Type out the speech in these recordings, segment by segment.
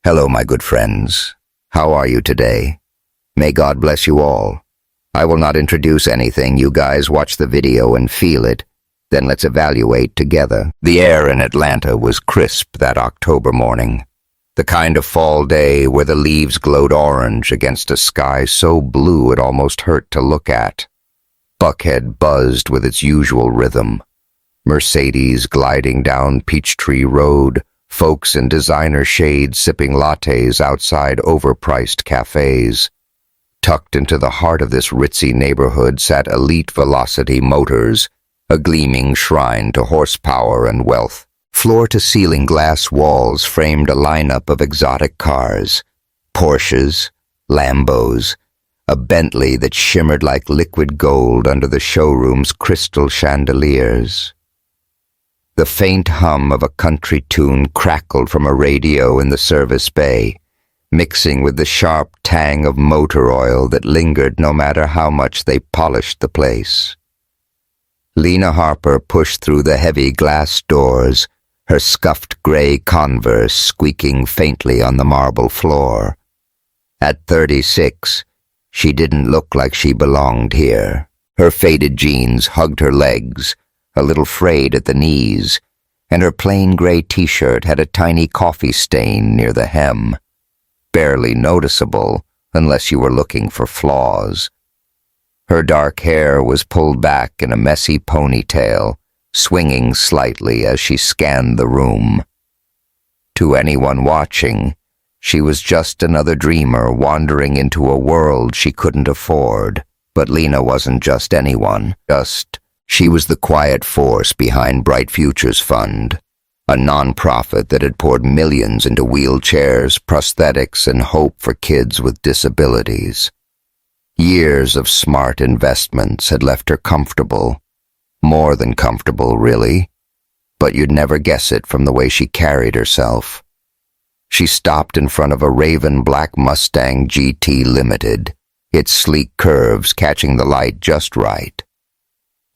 Hello, my good friends. How are you today? May God bless you all. I will not introduce anything. You guys watch the video and feel it. Then let's evaluate together. The air in Atlanta was crisp that October morning. The kind of fall day where the leaves glowed orange against a sky so blue it almost hurt to look at. Buckhead buzzed with its usual rhythm. Mercedes gliding down Peachtree Road, folks in designer shades sipping lattes outside overpriced cafes. Tucked into the heart of this ritzy neighborhood sat Elite Velocity Motors, a gleaming shrine to horsepower and wealth. Floor-to-ceiling glass walls framed a lineup of exotic cars, Porsches, Lambos, a Bentley that shimmered like liquid gold under the showroom's crystal chandeliers. The faint hum of a country tune crackled from a radio in the service bay, mixing with the sharp tang of motor oil that lingered no matter how much they polished the place. Lena Harper pushed through the heavy glass doors, her scuffed gray Converse squeaking faintly on the marble floor. At 36, she didn't look like she belonged here. Her faded jeans hugged her legs, a little frayed at the knees, and her plain gray t-shirt had a tiny coffee stain near the hem, barely noticeable unless you were looking for flaws. Her dark hair was pulled back in a messy ponytail, swinging slightly as she scanned the room. To anyone watching, she was just another dreamer wandering into a world she couldn't afford. But Lena wasn't just anyone, she was the quiet force behind Bright Futures Fund, a non-profit that had poured millions into wheelchairs, prosthetics, and hope for kids with disabilities. Years of smart investments had left her comfortable, more than comfortable, really, but you'd never guess it from the way she carried herself. She stopped in front of a raven black Mustang GT Limited, its sleek curves catching the light just right.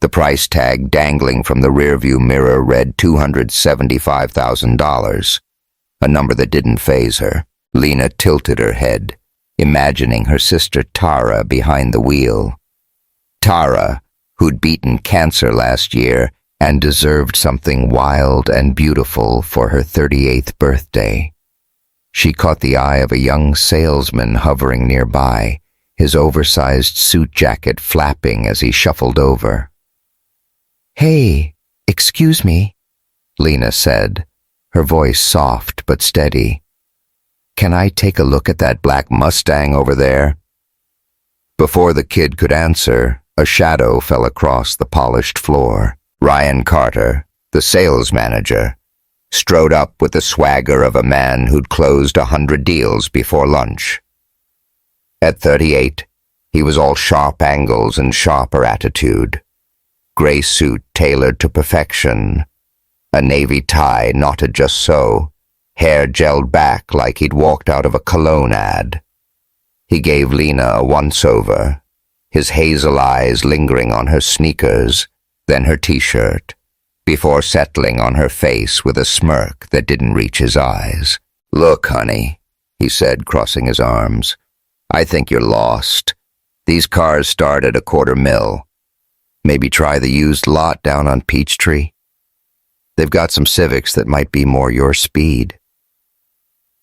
The price tag dangling from the rearview mirror read $275,000, a number that didn't faze her. Lena tilted her head, imagining her sister Tara behind the wheel. Tara, who'd beaten cancer last year and deserved something wild and beautiful for her 38th birthday. She caught the eye of a young salesman hovering nearby, his oversized suit jacket flapping as he shuffled over. "Hey, excuse me," Lena said, her voice soft but steady. "Can I take a look at that black Mustang over there?" Before the kid could answer, a shadow fell across the polished floor. Ryan Carter, the sales manager, strode up with the swagger of a man who'd closed 100 deals before lunch. At 38, he was all sharp angles and sharper attitude. Gray suit tailored to perfection, a navy tie knotted just so, hair gelled back like he'd walked out of a cologne ad. He gave Lena a once-over, his hazel eyes lingering on her sneakers, then her t-shirt, before settling on her face with a smirk that didn't reach his eyes. "Look, honey," he said, crossing his arms, "I think you're lost. These cars start at $250,000. Maybe try the used lot down on Peachtree. They've got some Civics that might be more your speed."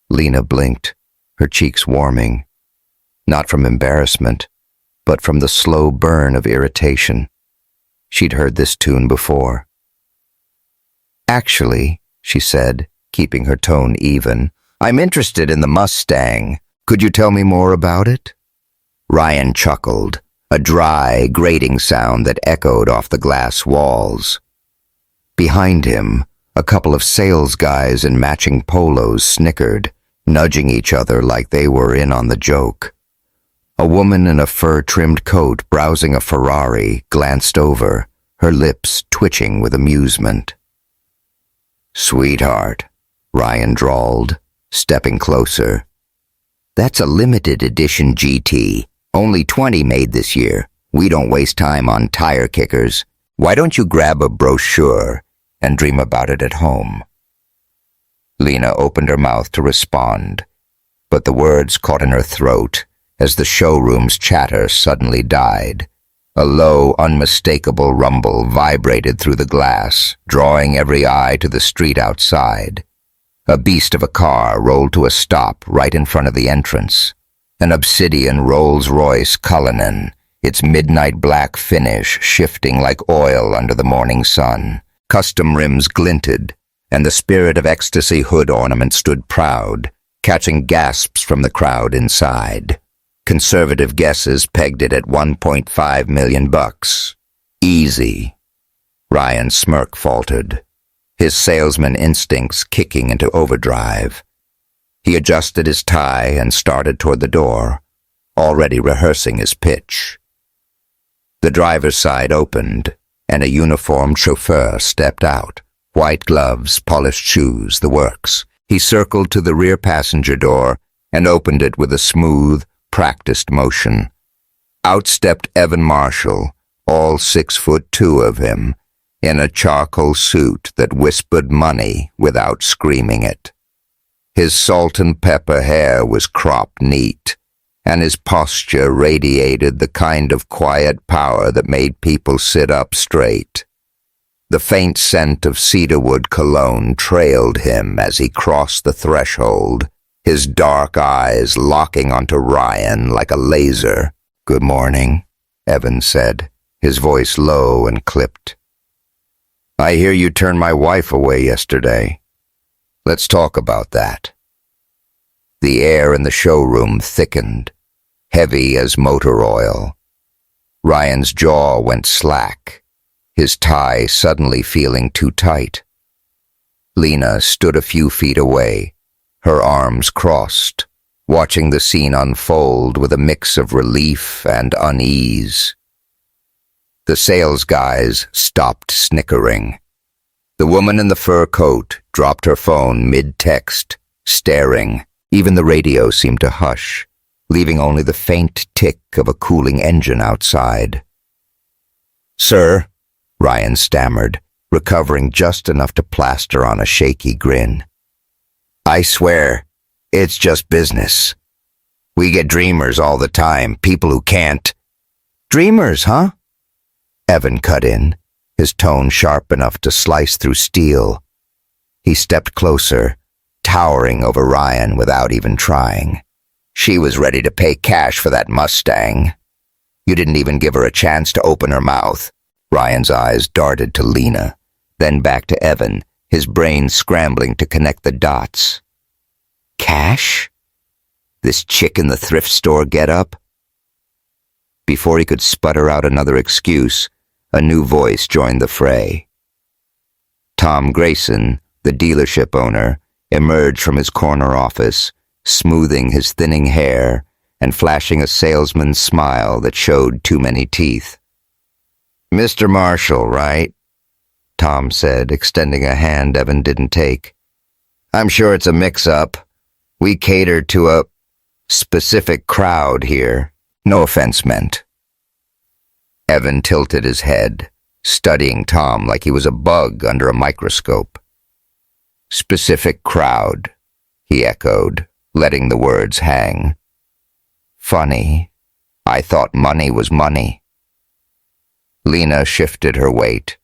Lena blinked, her cheeks warming, not from embarrassment, but from the slow burn of irritation. She'd heard this tune before. "Actually," she said, keeping her tone even, "I'm interested in the Mustang. Could you tell me more about it?" Ryan chuckled, a dry, grating sound that echoed off the glass walls. Behind him, a couple of sales guys in matching polos snickered, nudging each other like they were in on the joke. A woman in a fur-trimmed coat browsing a Ferrari glanced over, her lips twitching with amusement. "Sweetheart," Ryan drawled, stepping closer. "That's a limited edition GT. Only 20 made this year. We don't waste time on tire kickers. Why don't you grab a brochure and dream about it at home?" Lena opened her mouth to respond, but the words caught in her throat as the showroom's chatter suddenly died. A low, unmistakable rumble vibrated through the glass, drawing every eye to the street outside. A beast of a car rolled to a stop right in front of the entrance. An obsidian Rolls-Royce Cullinan, its midnight black finish shifting like oil under the morning sun. Custom rims glinted, and the Spirit of Ecstasy hood ornament stood proud, catching gasps from the crowd inside. Conservative guesses pegged it at $1.5 million. Easy. Ryan's smirk faltered, his salesman instincts kicking into overdrive. He adjusted his tie and started toward the door, already rehearsing his pitch. The driver's side opened, and a uniformed chauffeur stepped out. White gloves, polished shoes, the works. He circled to the rear passenger door and opened it with a smooth, practiced motion. Out stepped Evan Marshall, all 6'2" of him, in a charcoal suit that whispered money without screaming it. His salt and pepper hair was cropped neat, and his posture radiated the kind of quiet power that made people sit up straight. The faint scent of cedarwood cologne trailed him as he crossed the threshold, his dark eyes locking onto Ryan like a laser. "Good morning," Evan said, his voice low and clipped. "I hear you turned my wife away yesterday. Let's talk about that." The air in the showroom thickened, heavy as motor oil. Ryan's jaw went slack, his tie suddenly feeling too tight. Lena stood a few feet away, her arms crossed, watching the scene unfold with a mix of relief and unease. The sales guys stopped snickering. The woman in the fur coat dropped her phone mid-text, staring. Even the radio seemed to hush, leaving only the faint tick of a cooling engine outside. "Sir," Ryan stammered, recovering just enough to plaster on a shaky grin. "I swear, it's just business. We get dreamers all the time, people who can't." "Dreamers, huh?" Evan cut in, his tone sharp enough to slice through steel. He stepped closer, towering over Ryan without even trying. "She was ready to pay cash for that Mustang. You didn't even give her a chance to open her mouth." Ryan's eyes darted to Lena, then back to Evan, his brain scrambling to connect the dots. Cash? This chick in the thrift store get-up? Before he could sputter out another excuse, a new voice joined the fray. Tom Grayson, the dealership owner, emerged from his corner office, smoothing his thinning hair and flashing a salesman's smile that showed too many teeth. "Mr. Marshall, right?" Tom said, extending a hand Evan didn't take. "I'm sure it's a mix-up. We cater to a specific crowd here. No offense meant." Evan tilted his head, studying Tom like he was a bug under a microscope. "Specific crowd," he echoed, letting the words hang. "Funny. I thought money was money." Lena shifted her weight,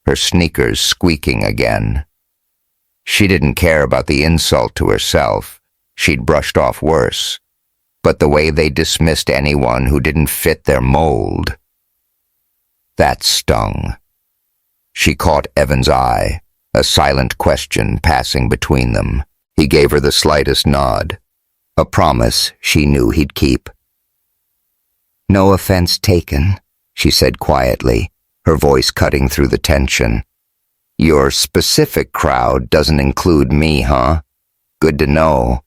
her sneakers squeaking again. She didn't care about the insult to herself. She'd brushed off worse. But the way they dismissed anyone who didn't fit their mold, that stung. She caught Evan's eye, a silent question passing between them. He gave her the slightest nod, a promise she knew he'd keep. "No offense taken," she said quietly, her voice cutting through the tension. "Your specific crowd doesn't include me, huh? Good to know."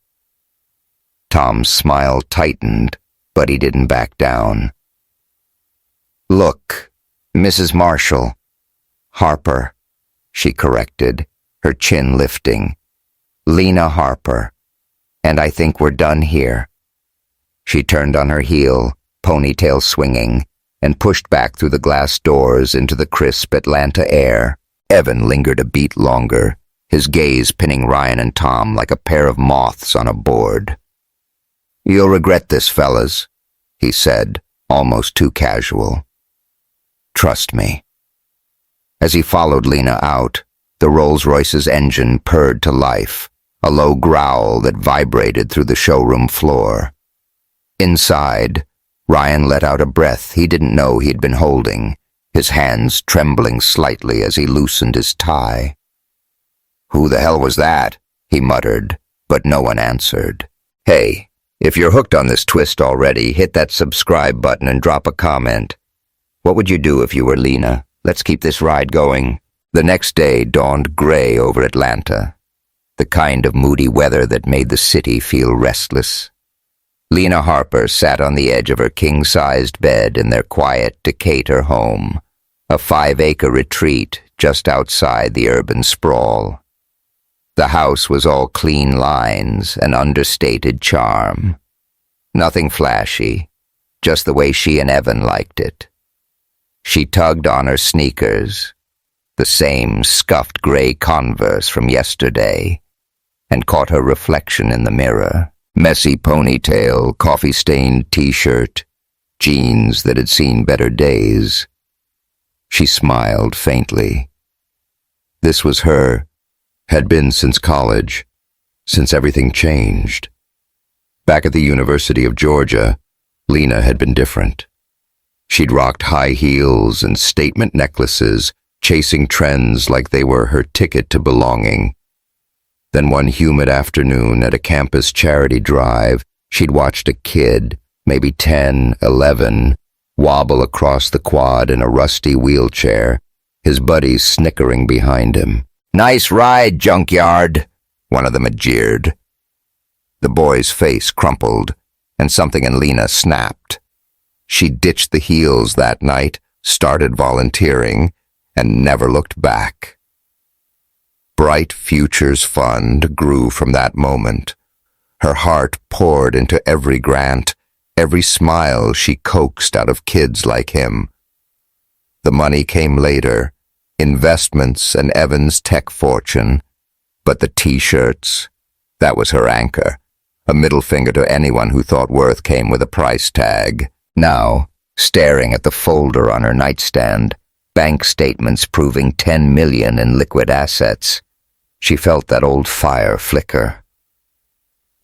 Tom's smile tightened, but he didn't back down. "Look, Mrs. Marshall." "Harper," she corrected, her chin lifting. "Lena Harper. And I think we're done here." She turned on her heel, ponytail swinging, and pushed back through the glass doors into the crisp Atlanta air. Evan lingered a beat longer, his gaze pinning Ryan and Tom like a pair of moths on a board. "You'll regret this, fellas," he said, almost too casual. "Trust me." As he followed Lena out, the Rolls-Royce's engine purred to life, a low growl that vibrated through the showroom floor. Inside, Ryan let out a breath he didn't know he'd been holding, his hands trembling slightly as he loosened his tie. "Who the hell was that?" he muttered, but no one answered. "Hey, if you're hooked on this twist already, hit that subscribe button and drop a comment. What would you do if you were Lena? Let's keep this ride going." The next day dawned gray over Atlanta, the kind of moody weather that made the city feel restless. Lena Harper sat on the edge of her king-sized bed in their quiet Decatur home, a 5-acre retreat just outside the urban sprawl. The house was all clean lines and understated charm. Nothing flashy, just the way she and Evan liked it. She tugged on her sneakers, the same scuffed gray Converse from yesterday, and caught her reflection in the mirror. Messy ponytail, coffee-stained t-shirt, jeans that had seen better days. She smiled faintly. This was her, had been since college, since everything changed. Back at the University of Georgia, Lena had been different. She'd rocked high heels and statement necklaces, chasing trends like they were her ticket to belonging. Then one humid afternoon at a campus charity drive, she'd watched a kid, maybe 10, 11, wobble across the quad in a rusty wheelchair, his buddies snickering behind him. "Nice ride, junkyard," one of them had jeered. The boy's face crumpled, and something in Lena snapped. She ditched the heels that night, started volunteering, and never looked back. Bright Futures Fund grew from that moment. Her heart poured into every grant, every smile she coaxed out of kids like him. The money came later, investments and Evan's tech fortune, but the t-shirts, that was her anchor, a middle finger to anyone who thought worth came with a price tag. Now, staring at the folder on her nightstand, bank statements proving 10 million in liquid assets, she felt that old fire flicker.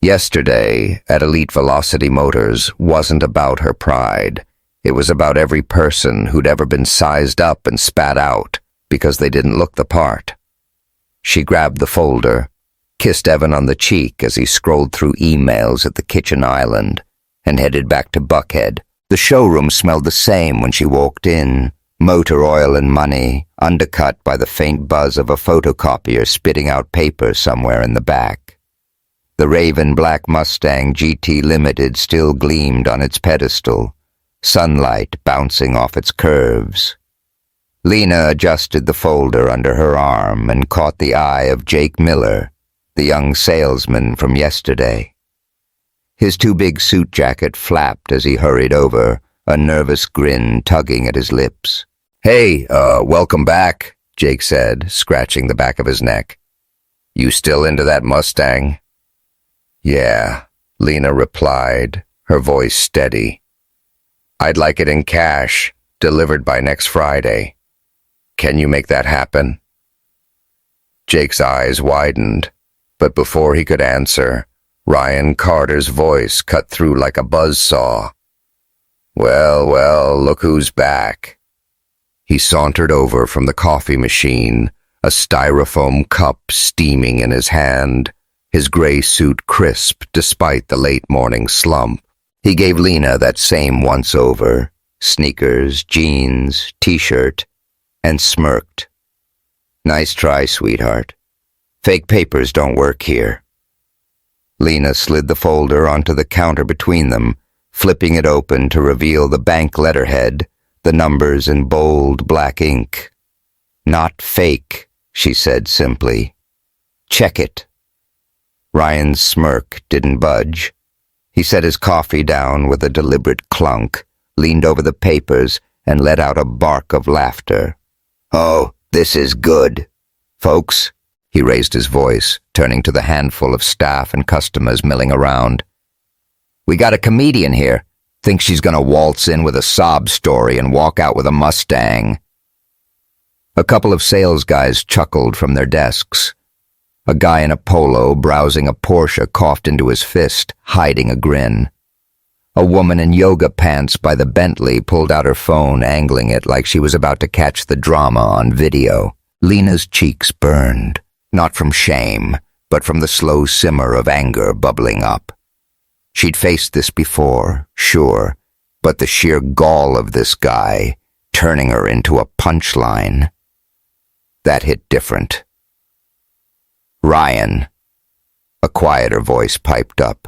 Yesterday, at Elite Velocity Motors, wasn't about her pride. It was about every person who'd ever been sized up and spat out because they didn't look the part. She grabbed the folder, kissed Evan on the cheek as he scrolled through emails at the kitchen island, and headed back to Buckhead. The showroom smelled the same when she walked in, motor oil and money, undercut by the faint buzz of a photocopier spitting out paper somewhere in the back. The Raven Black Mustang GT Limited still gleamed on its pedestal, sunlight bouncing off its curves. Lena adjusted the folder under her arm and caught the eye of Jake Miller, the young salesman from yesterday. His too-big suit jacket flapped as he hurried over, a nervous grin tugging at his lips. "Hey, welcome back," Jake said, scratching the back of his neck. "You still into that Mustang?" "Yeah," Lena replied, her voice steady. "I'd like it in cash, delivered by next Friday. Can you make that happen?" Jake's eyes widened, but before he could answer, Ryan Carter's voice cut through like a buzzsaw. Well, look who's back." He sauntered over from the coffee machine, a styrofoam cup steaming in his hand, his gray suit crisp despite the late morning slump. He gave Lena that same once-over, sneakers, jeans, t-shirt, and smirked. "Nice try, sweetheart. Fake papers don't work here." Lena slid the folder onto the counter between them, flipping it open to reveal the bank letterhead, the numbers in bold black ink. "Not fake," she said simply. "Check it." Ryan's smirk didn't budge. He set his coffee down with a deliberate clunk, leaned over the papers, and let out a bark of laughter. "Oh, this is good. Folks," he raised his voice, turning to the handful of staff and customers milling around. We got a comedian here. Thinks she's gonna waltz in with a sob story and walk out with a Mustang." A couple of sales guys chuckled from their desks. A guy in a polo browsing a Porsche coughed into his fist, hiding a grin. A woman in yoga pants by the Bentley pulled out her phone, angling it like she was about to catch the drama on video. Lena's cheeks burned, not from shame, but from the slow simmer of anger bubbling up. She'd faced this before, sure, but the sheer gall of this guy, turning her into a punchline, that hit different. "Ryan," a quieter voice piped up.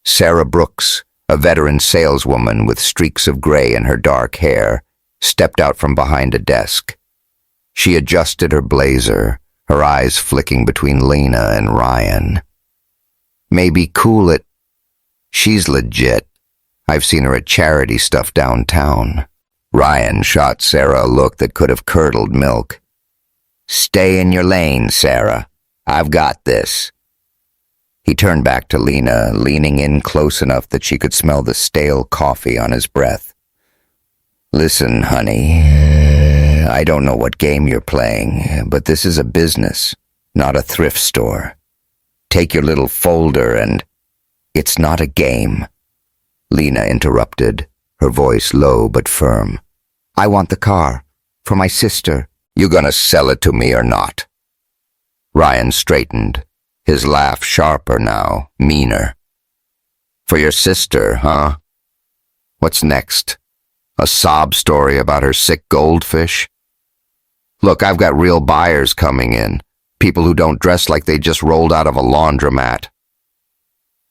Sarah Brooks, a veteran saleswoman with streaks of gray in her dark hair, stepped out from behind a desk. She adjusted her blazer, her eyes flicking between Lena and Ryan. "Maybe cool it. She's legit. I've seen her at charity stuff downtown." Ryan shot Sarah a look that could have curdled milk. "Stay in your lane, Sarah. I've got this." He turned back to Lena, leaning in close enough that she could smell the stale coffee on his breath. "Listen, honey, I don't know what game you're playing, but this is a business, not a thrift store. Take your little folder and—" "It's not a game," Lena interrupted, her voice low but firm. "I want the car. For my sister." "You gonna sell it to me or not?" Ryan straightened, his laugh sharper now, meaner. "For your sister, huh? What's next? A sob story about her sick goldfish? Look, I've got real buyers coming in, people who don't dress like they just rolled out of a laundromat."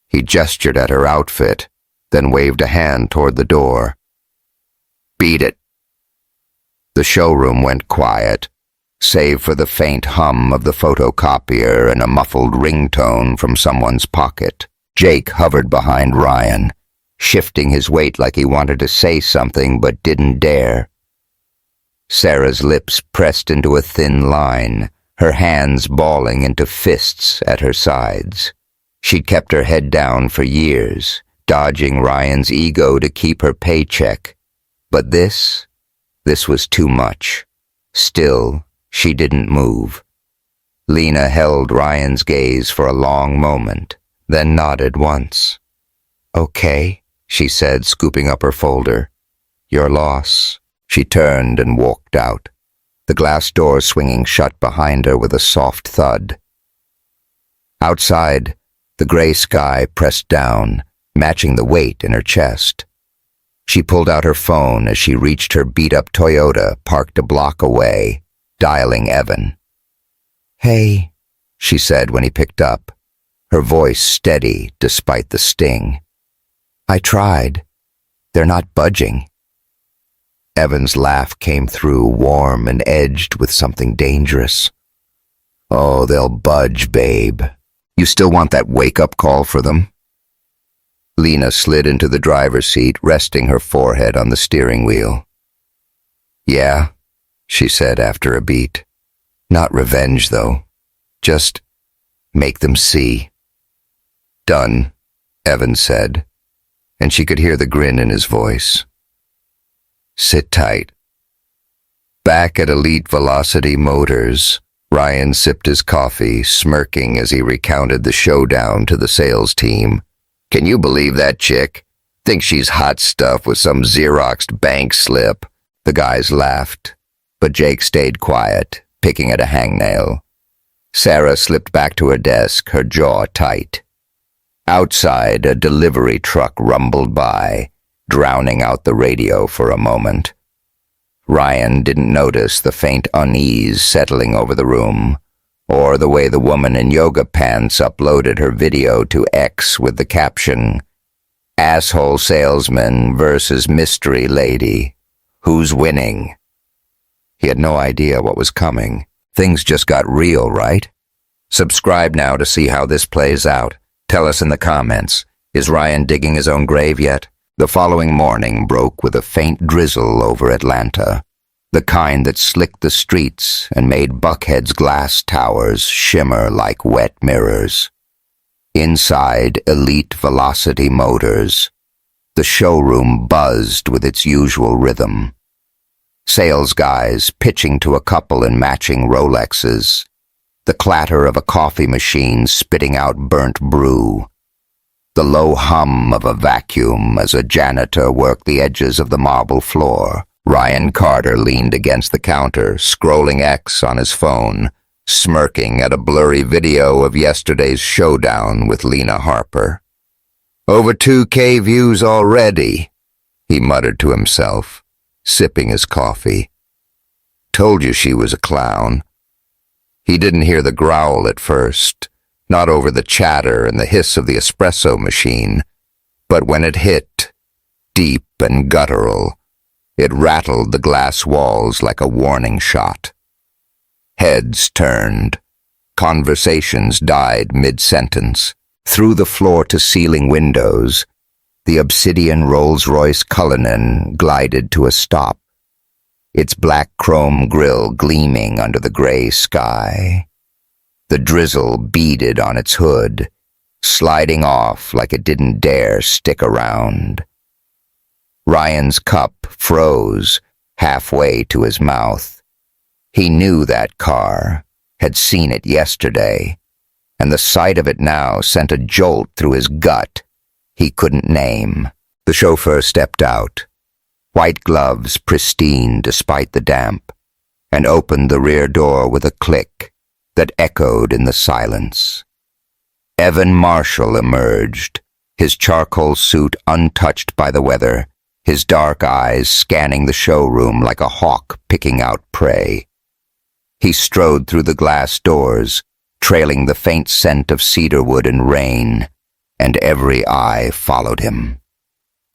He gestured at her outfit, then waved a hand toward the door. "Beat it." The showroom went quiet, save for the faint hum of the photocopier and a muffled ringtone from someone's pocket. Jake hovered behind Ryan, shifting his weight like he wanted to say something but didn't dare. Sarah's lips pressed into a thin line, her hands balling into fists at her sides. She'd kept her head down for years, dodging Ryan's ego to keep her paycheck. But this was too much. Still, she didn't move. Lena held Ryan's gaze for a long moment, then nodded once. "Okay," she said, scooping up her folder. "Your loss." She turned and walked out, the glass door swinging shut behind her with a soft thud. Outside, the gray sky pressed down, matching the weight in her chest. She pulled out her phone as she reached her beat-up Toyota parked a block away, dialing Evan. "Hey," she said when he picked up, her voice steady despite the sting. "I tried. They're not budging." Evan's laugh came through, warm and edged with something dangerous. "Oh, they'll budge, babe. You still want that wake-up call for them?" Lena slid into the driver's seat, resting her forehead on the steering wheel. "Yeah," she said after a beat. "Not revenge, though. Just make them see." "Done," Evan said, and she could hear the grin in his voice. "Sit tight." Back at Elite Velocity Motors, Ryan sipped his coffee, smirking as he recounted the showdown to the sales team. "Can you believe that chick? Thinks she's hot stuff with some Xeroxed bank slip." The guys laughed, but Jake stayed quiet, picking at a hangnail. Sarah slipped back to her desk, her jaw tight. Outside, a delivery truck rumbled by, drowning out the radio for a moment. Ryan didn't notice the faint unease settling over the room, or the way the woman in yoga pants uploaded her video to X with the caption, "Asshole salesman versus mystery lady. Who's winning?" He had no idea what was coming. Things just got real, right? Subscribe now to see how this plays out. Tell us in the comments, is Ryan digging his own grave yet? The following morning broke with a faint drizzle over Atlanta, the kind that slicked the streets and made Buckhead's glass towers shimmer like wet mirrors. Inside Elite Velocity Motors, the showroom buzzed with its usual rhythm. Sales guys pitching to a couple in matching Rolexes, the clatter of a coffee machine spitting out burnt brew, the low hum of a vacuum as a janitor worked the edges of the marble floor. Ryan Carter leaned against the counter, scrolling X on his phone, smirking at a blurry video of yesterday's showdown with Lena Harper. "Over 2K views already," he muttered to himself, sipping his coffee. "Told you she was a clown." He didn't hear the growl at first, not over the chatter and the hiss of the espresso machine, but when it hit, deep and guttural, it rattled the glass walls like a warning shot. Heads turned. Conversations died mid-sentence. Through the floor-to-ceiling windows, the obsidian Rolls-Royce Cullinan glided to a stop, its black chrome grille gleaming under the gray sky. The drizzle beaded on its hood, sliding off like it didn't dare stick around. Ryan's cup froze halfway to his mouth. He knew that car, had seen it yesterday, and the sight of it now sent a jolt through his gut he couldn't name. The chauffeur stepped out, white gloves pristine despite the damp, and opened the rear door with a click that echoed in the silence. Evan Marshall emerged, his charcoal suit untouched by the weather, his dark eyes scanning the showroom like a hawk picking out prey. He strode through the glass doors, trailing the faint scent of cedarwood and rain, and every eye followed him.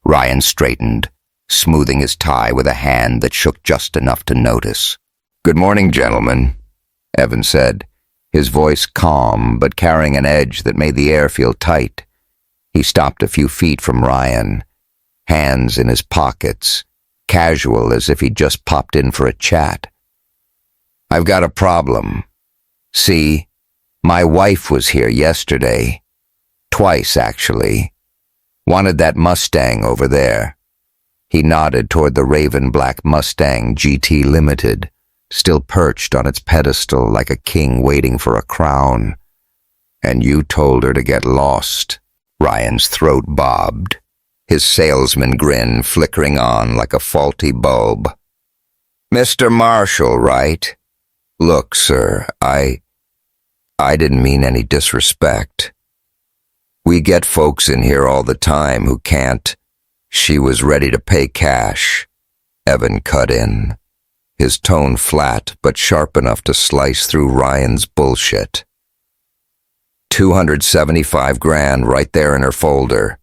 Ryan straightened, smoothing his tie with a hand that shook just enough to notice. "Good morning, gentlemen," Evan said, his voice calm but carrying an edge that made the air feel tight. He stopped a few feet from Ryan, hands in his pockets, casual as if he'd just popped in for a chat. "I've got a problem. See, my wife was here yesterday. Twice, actually. Wanted that Mustang over there." He nodded toward the raven black Mustang GT Limited, still perched on its pedestal like a king waiting for a crown. "And you told her to get lost." Ryan's throat bobbed, his salesman grin flickering on like a faulty bulb. "Mr. Marshall, right? Look, sir, I didn't mean any disrespect. We get folks in here all the time who can't." "She was ready to pay cash," Evan cut in, his tone flat but sharp enough to slice through Ryan's bullshit. 275 grand right there in her folder.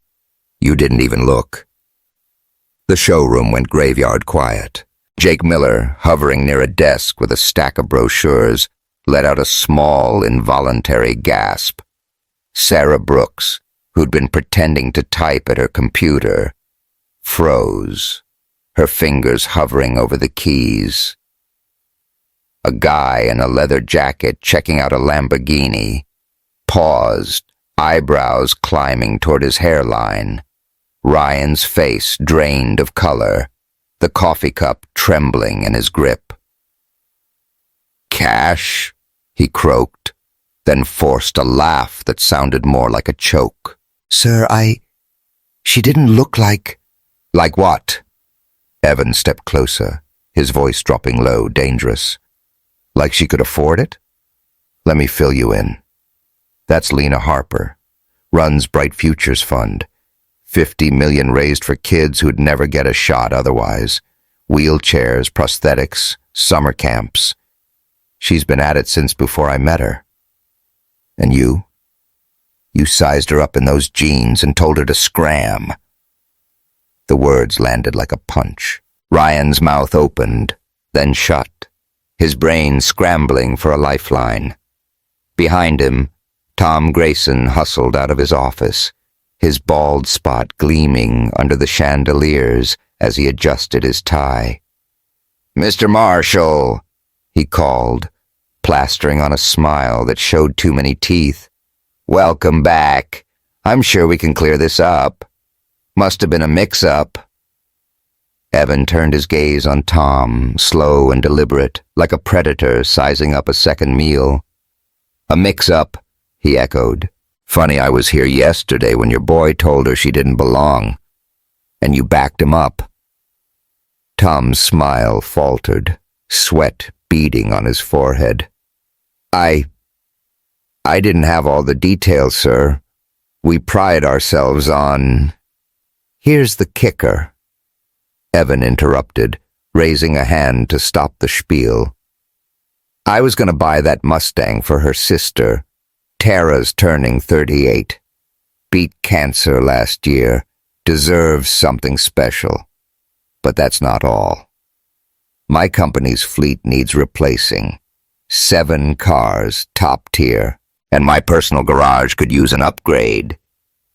You didn't even look." The showroom went graveyard quiet. Jake Miller, hovering near a desk with a stack of brochures, let out a small, involuntary gasp. Sarah Brooks, who'd been pretending to type at her computer, froze, her fingers hovering over the keys. A guy in a leather jacket checking out a Lamborghini paused, eyebrows climbing toward his hairline. Ryan's face drained of color, the coffee cup trembling in his grip. "Cash?" he croaked, then forced a laugh that sounded more like a choke. "Sir, she didn't look like—" "Like what?" Evan stepped closer, his voice dropping low, dangerous. "Like she could afford it? Let me fill you in. That's Lena Harper, runs Bright Futures Fund. 50 million raised for kids who'd never get a shot otherwise. Wheelchairs, prosthetics, summer camps. She's been at it since before I met her. And you? You sized her up in those jeans and told her to scram." The words landed like a punch. Ryan's mouth opened, then shut, his brain scrambling for a lifeline. Behind him, Tom Grayson hustled out of his office, his bald spot gleaming under the chandeliers as he adjusted his tie. "Mr. Marshall," he called, plastering on a smile that showed too many teeth. Welcome back. I'm sure we can clear this up. Must have been a mix-up. Evan turned his gaze on Tom, slow and deliberate, like a predator sizing up a second meal. A mix-up, he echoed. Funny, I was here yesterday when your boy told her she didn't belong, and you backed him up. Tom's smile faltered, sweat beading on his forehead. I didn't have all the details, sir. We pride ourselves on... Here's the kicker. Evan interrupted, raising a hand to stop the spiel. I was going to buy that Mustang for her sister. Tara's turning 38. Beat cancer last year. Deserves something special. But that's not all. My company's fleet needs replacing. 7 cars, top tier. And my personal garage could use an upgrade.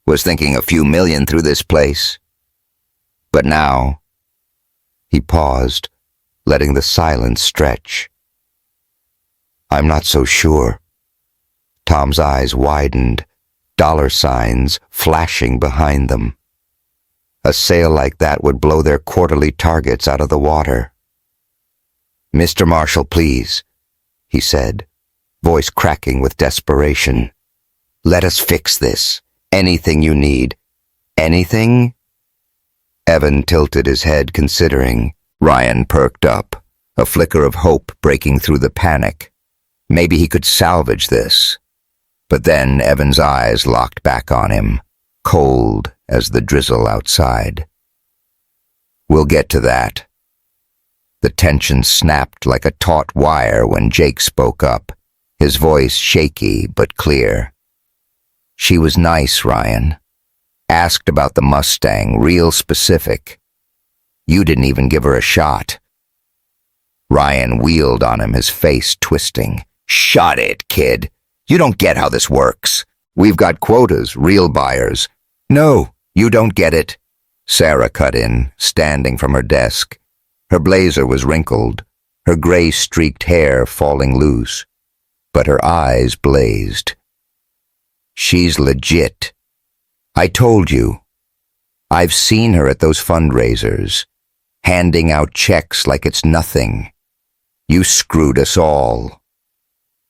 Was thinking a few million through this place. But now... He paused, letting the silence stretch. I'm not so sure. Tom's eyes widened, dollar signs flashing behind them. A sale like that would blow their quarterly targets out of the water. Mr. Marshall, please, he said, voice cracking with desperation. Let us fix this. Anything you need. Anything? Evan tilted his head, considering. Ryan perked up, a flicker of hope breaking through the panic. Maybe he could salvage this. But then Evan's eyes locked back on him, cold as the drizzle outside. We'll get to that. The tension snapped like a taut wire when Jake spoke up, his voice shaky but clear. She was nice, Ryan. Asked about the Mustang, real specific. You didn't even give her a shot. Ryan wheeled on him, his face twisting. Shut it, kid. You don't get how this works. We've got quotas, real buyers. No, you don't get it. Sarah cut in, standing from her desk. Her blazer was wrinkled, her gray-streaked hair falling loose, but her eyes blazed. She's legit. I told you. I've seen her at those fundraisers, handing out checks like it's nothing. You screwed us all.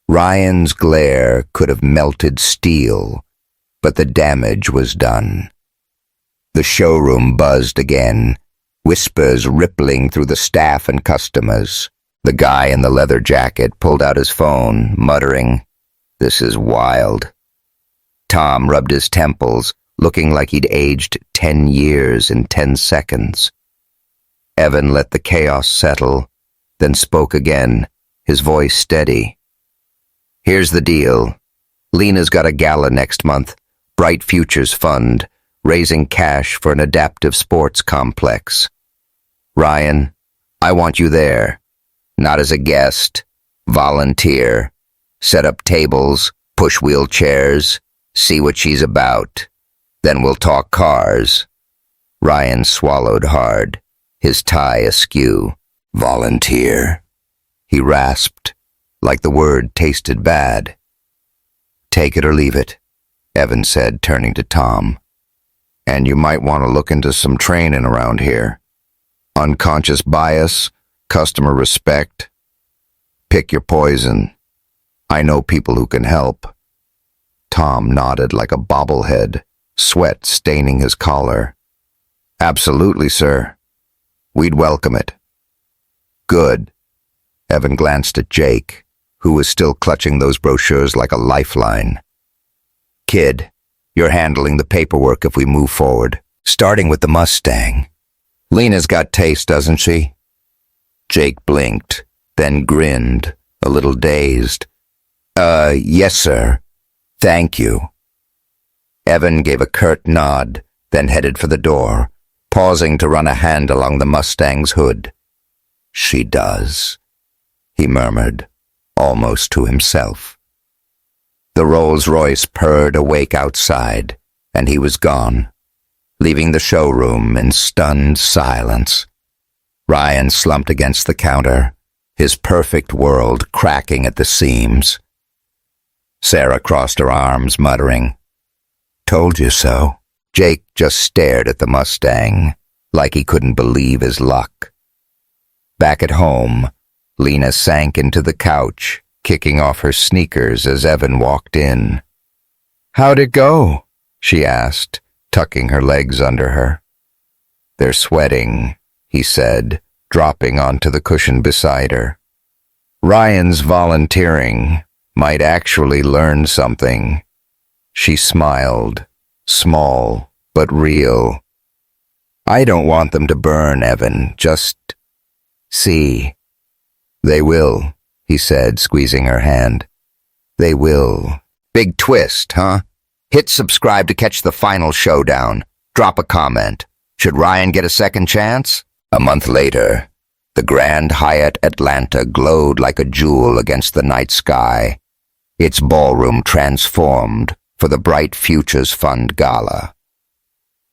Ryan's glare could have melted steel, but the damage was done. The showroom buzzed again, whispers rippling through the staff and customers. The guy in the leather jacket pulled out his phone, muttering, "This is wild." Tom rubbed his temples, looking like he'd aged 10 years in 10 seconds. Evan let the chaos settle, then spoke again, his voice steady. Here's the deal. Lena's got a gala next month, Bright Futures Fund, raising cash for an adaptive sports complex. Ryan, I want you there. Not as a guest. Volunteer. Set up tables, push wheelchairs, see what she's about. Then we'll talk cars. Ryan swallowed hard, his tie askew. Volunteer. He rasped, like the word tasted bad. Take it or leave it, Evan said, turning to Tom. And you might want to look into some training around here. Unconscious bias, customer respect. Pick your poison. I know people who can help. Tom nodded like a bobblehead, sweat staining his collar. Absolutely, sir. We'd welcome it. Good. Evan glanced at Jake, who was still clutching those brochures like a lifeline. Kid, you're handling the paperwork if we move forward, starting with the Mustang. Lena's got taste, doesn't she? Jake blinked, then grinned, a little dazed. Yes, sir. Thank you. Evan gave a curt nod, then headed for the door, pausing to run a hand along the Mustang's hood. She does, he murmured, almost to himself. The Rolls-Royce purred awake outside, and he was gone, leaving the showroom in stunned silence. Ryan slumped against the counter, his perfect world cracking at the seams. Sarah crossed her arms, muttering, "Told you so." Jake just stared at the Mustang, like he couldn't believe his luck. Back at home, Lena sank into the couch, kicking off her sneakers as Evan walked in. "How'd it go?" she asked, tucking her legs under her. "They're sweating," he said, dropping onto the cushion beside her. "Ryan's volunteering. Might actually learn something." She smiled, small but real. "I don't want them to burn, Evan, just see." "They will," he said, squeezing her hand. "They will." Big twist, huh? Hit subscribe to catch the final showdown. Drop a comment. Should Ryan get a second chance? A month later, the Grand Hyatt Atlanta glowed like a jewel against the night sky, its ballroom transformed for the Bright Futures Fund Gala.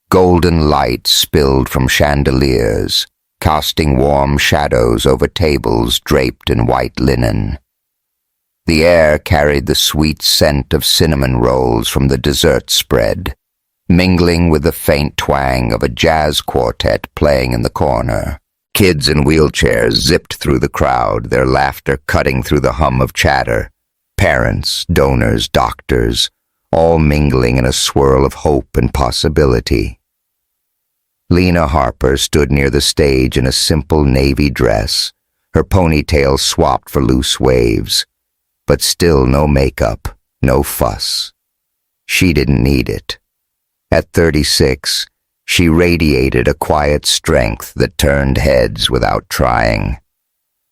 Golden light spilled from chandeliers, casting warm shadows over tables draped in white linen. The air carried the sweet scent of cinnamon rolls from the dessert spread, mingling with the faint twang of a jazz quartet playing in the corner. Kids in wheelchairs zipped through the crowd, their laughter cutting through the hum of chatter. Parents, donors, doctors, all mingling in a swirl of hope and possibility. Lena Harper stood near the stage in a simple navy dress, her ponytail swapped for loose waves, but still no makeup, no fuss. She didn't need it. At 36, she radiated a quiet strength that turned heads without trying.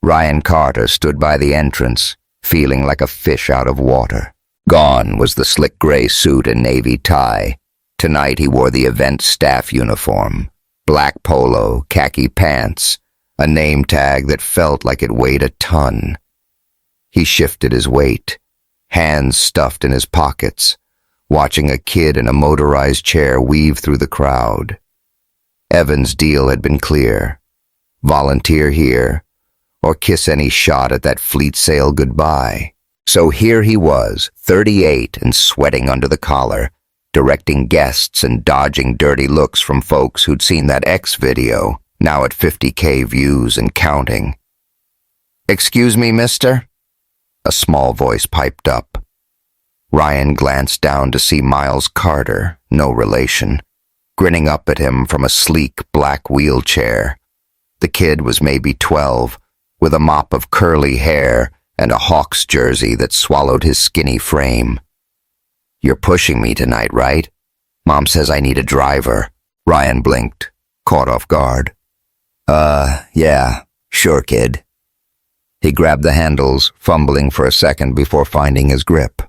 Ryan Carter stood by the entrance, feeling like a fish out of water. Gone was the slick gray suit and navy tie. Tonight he wore the event staff uniform, black polo, khaki pants, a name tag that felt like it weighed a ton. He shifted his weight, hands stuffed in his pockets, watching a kid in a motorized chair weave through the crowd. Evan's deal had been clear. Volunteer here, or kiss any shot at that fleet sail goodbye. So here he was, 38 and sweating under the collar, directing guests and dodging dirty looks from folks who'd seen that X video, now at 50K views and counting. "Excuse me, mister?" A small voice piped up. Ryan glanced down to see Miles Carter, no relation, grinning up at him from a sleek black wheelchair. The kid was maybe 12, with a mop of curly hair and a Hawks jersey that swallowed his skinny frame. "You're pushing me tonight, right? Mom says I need a driver." Ryan blinked, caught off guard. Yeah, sure, kid." He grabbed the handles, fumbling for a second before finding his grip.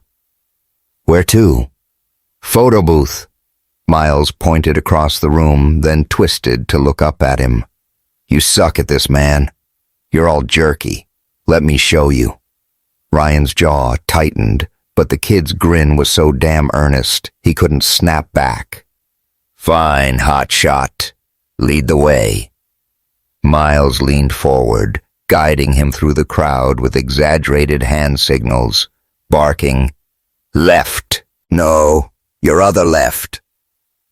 "Where to?" "Photo booth." Miles pointed across the room, then twisted to look up at him. "You suck at this, man. You're all jerky. Let me show you." Ryan's jaw tightened, but the kid's grin was so damn earnest he couldn't snap back. "Fine, hot shot. Lead the way." Miles leaned forward, guiding him through the crowd with exaggerated hand signals, barking, "Left. No, your other left."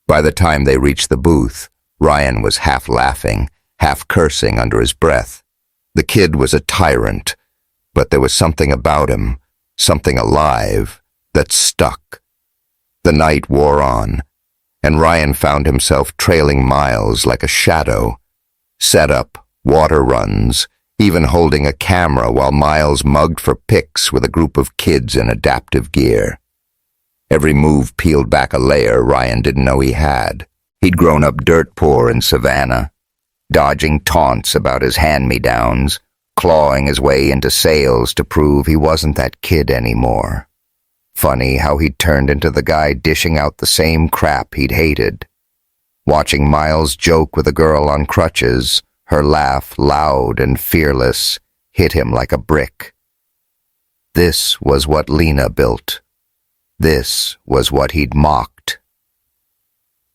By the time they reached the booth, Ryan was half laughing, half cursing under his breath. The kid was a tyrant, but there was something about him, something alive, that stuck. The night wore on, and Ryan found himself trailing Miles like a shadow. Setup, water runs, even holding a camera while Miles mugged for pics with a group of kids in adaptive gear. Every move peeled back a layer Ryan didn't know he had. He'd grown up dirt poor in Savannah, dodging taunts about his hand-me-downs, clawing his way into sales to prove he wasn't that kid anymore. Funny how he'd turned into the guy dishing out the same crap he'd hated. Watching Miles joke with a girl on crutches, her laugh, loud and fearless, hit him like a brick. This was what Lena built. This was what he'd mocked.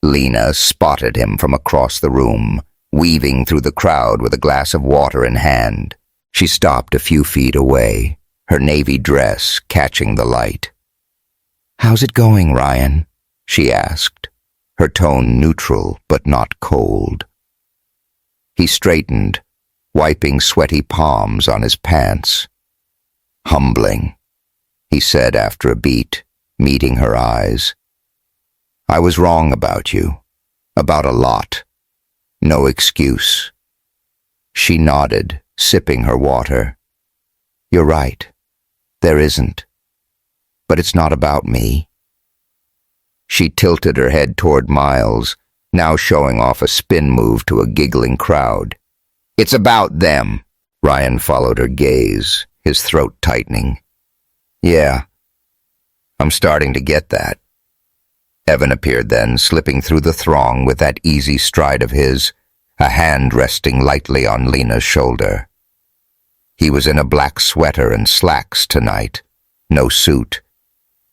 Lena spotted him from across the room, weaving through the crowd with a glass of water in hand. She stopped a few feet away, her navy dress catching the light. "How's it going, Ryan?" she asked, her tone neutral but not cold. He straightened, wiping sweaty palms on his pants. "Humbling," he said after a beat, meeting her eyes. "I was wrong about you. About a lot. No excuse." She nodded, sipping her water. "You're right. There isn't. But it's not about me." She tilted her head toward Miles, now showing off a spin move to a giggling crowd. "It's about them." Ryan followed her gaze, his throat tightening. "Yeah, I'm starting to get that." Evan appeared then, slipping through the throng with that easy stride of his, a hand resting lightly on Lena's shoulder. He was in a black sweater and slacks tonight, no suit,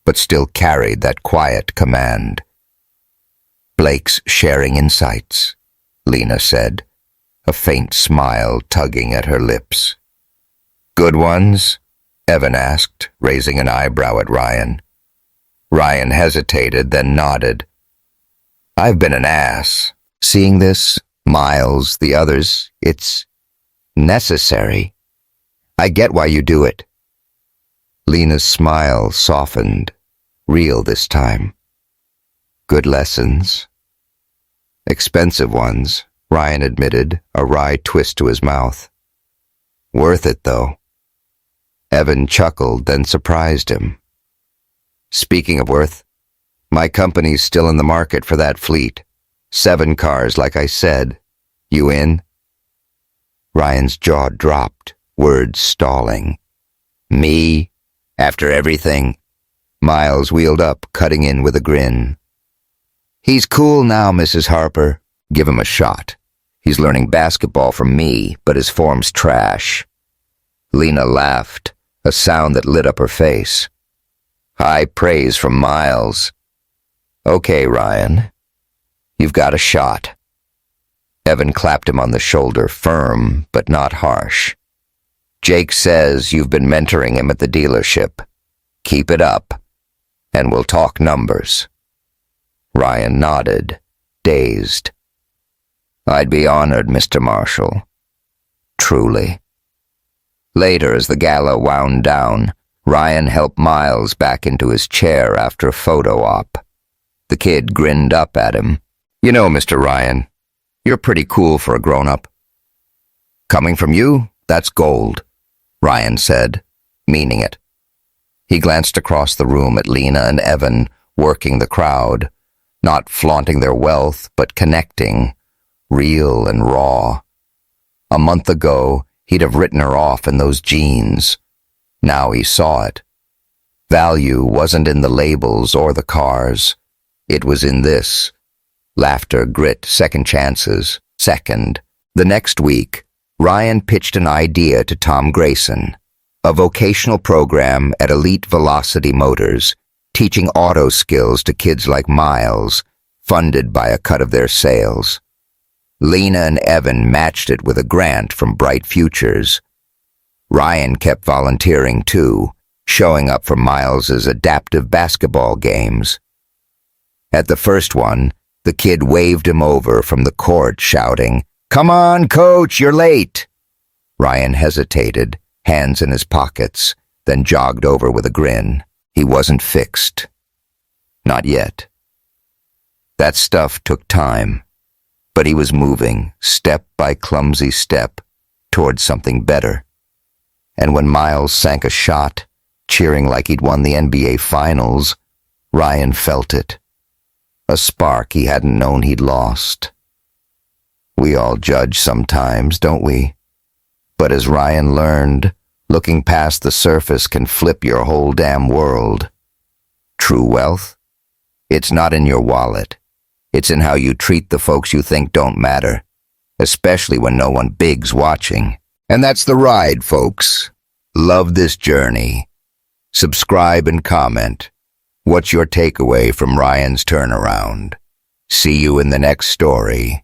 but still carried that quiet command. "Blake's sharing insights," Lena said, a faint smile tugging at her lips. "Good ones?" Evan asked, raising an eyebrow at Ryan. Ryan hesitated, then nodded. "I've been an ass. Seeing this, Miles, the others, it's necessary. I get why you do it." Lena's smile softened, real this time. "Good lessons." "Expensive ones," Ryan admitted, a wry twist to his mouth. "Worth it, though." Evan chuckled, then surprised him. "Speaking of worth, my company's still in the market for that fleet. 7 cars, like I said. You in?" Ryan's jaw dropped, words stalling. "Me? After everything?" Miles wheeled up, cutting in with a grin. "He's cool now, Mrs. Harper. Give him a shot. He's learning basketball from me, but his form's trash." Lena laughed, a sound that lit up her face. High praise from Miles. "Okay, Ryan. You've got a shot." Evan clapped him on the shoulder, firm but not harsh. "Jake says you've been mentoring him at the dealership. Keep it up, and we'll talk numbers." Ryan nodded, dazed. "I'd be honored, Mr. Marshall. Truly." Later, as the gala wound down, Ryan helped Miles back into his chair after a photo op. The kid grinned up at him. "You know, Mr. Ryan, you're pretty cool for a grown-up." "Coming from you, that's gold," Ryan said, meaning it. He glanced across the room at Lena and Evan, working the crowd, not flaunting their wealth, but connecting, real and raw. A month ago, he'd have written her off in those jeans. Now he saw it. Value wasn't in the labels or the cars. It was in this. Laughter, grit, second chances. Second. The next week, Ryan pitched an idea to Tom Grayson, a vocational program at Elite Velocity Motors, teaching auto skills to kids like Miles, funded by a cut of their sales. Lena and Evan matched it with a grant from Bright Futures. Ryan kept volunteering too, showing up for Miles's adaptive basketball games. At the first one, the kid waved him over from the court, shouting, "Come on, coach, you're late." Ryan hesitated, hands in his pockets, then jogged over with a grin. He wasn't fixed. Not yet. That stuff took time, but he was moving, step by clumsy step, towards something better. And when Miles sank a shot, cheering like he'd won the NBA Finals, Ryan felt it. A spark he hadn't known he'd lost. We all judge sometimes, don't we? But as Ryan learned, looking past the surface can flip your whole damn world. True wealth? It's not in your wallet. It's in how you treat the folks you think don't matter, especially when no one big's watching. And that's the ride, folks. Love this journey. Subscribe and comment. What's your takeaway from Ryan's turnaround? See you in the next story.